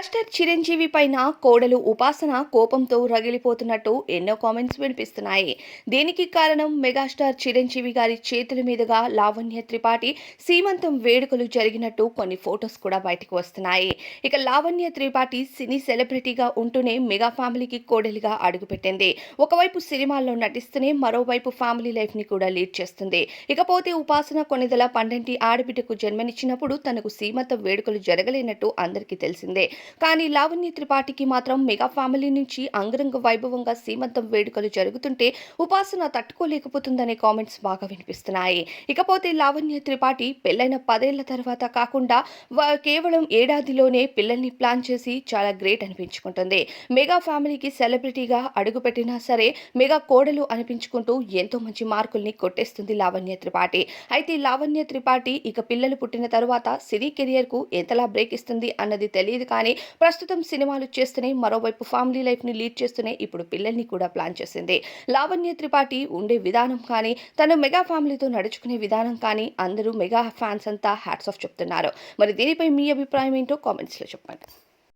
Megastar Chiranjeevi పైన కోడలు ఉపాసన కోపంతో రగిలిపోతున్నట్టు ఎన్నో కామెంట్స్ వినిపిస్తున్నాయి. దీనికి కారణం మెగాస్టార్ చిరంజీవి గారి చేతుల మీదుగా లావణ్య త్రిపాఠి సీమంతం వేడుకలు జరిగినట్టు కొన్ని ఫొటోస్ కూడా బయటకు వస్తున్నాయి. ఇక లావణ్య త్రిపాఠి సినీ సెలబ్రిటీగా ఉంటూనే మెగా ఫ్యామిలీకి కోడలిగా అడుగుపెట్టింది. ఒకవైపు సినిమాల్లో నటిస్తూనే మరోవైపు ఫ్యామిలీ లైఫ్ ని కూడా లీడ్ చేస్తుంది. ఇకపోతే ఉపాసన కొణిదెల పండంటి ఆడబిడ్డకు జన్మనిచ్చినప్పుడు తనకు సీమంతం వేడుకలు జరగలేనట్టు అందరికీ తెలిసిందే. కానీ లావణ్య త్రిపాఠికి మాత్రం మెగా ఫ్యామిలీ నుంచి అంగరంగ వైభవంగా సీమంతం వేడుకలు జరుగుతుంటే ఉపాసన తట్టుకోలేకపోతుందనే కామెంట్స్ బాగా వినిపిస్తున్నాయి. ఇకపోతే లావణ్య త్రిపాఠి పెళ్లైన 10 ఏళ్ల తర్వాత కాకుండా కేవలం ఏడాదిలోనే పిల్లల్ని ప్లాన్ చేసి చాలా గ్రేట్ అనిపించుకుంటుంది. మెగా ఫ్యామిలీకి సెలబ్రిటీగా అడుగుపెట్టినా సరే మెగా కోడలు అనిపించుకుంటూ ఎంతో మంచి మార్కుల్ని కొట్టేస్తుంది లావణ్య త్రిపాఠి. అయితే లావణ్య త్రిపాఠి ఇక పిల్లలు పుట్టిన తరువాత సినీ కెరియర్ కు ఎంతలా బ్రేక్ ఇస్తుంది అన్నది తెలియదు. కానీ ప్రస్తుతం సినిమాలు చేస్తూనే మరోవైపు ఫ్యామిలీ లైఫ్ ని లీడ్ చేస్తూనే ఇప్పుడు పిల్లల్ని కూడా ప్లాన్ చేసింది. లావణ్య త్రిపాఠి ఉండే విధానం కానీ తను మెగా ఫ్యామిలీతో నడుచుకునే విధానం కానీ అందరూ మెగా ఫ్యాన్స్ అంతా హ్యాట్స్ ఆఫ్ చెప్తున్నారు. మరి దీనిపై మీ అభిప్రాయం ఏంటో కామెంట్స్ లో చెప్పండి.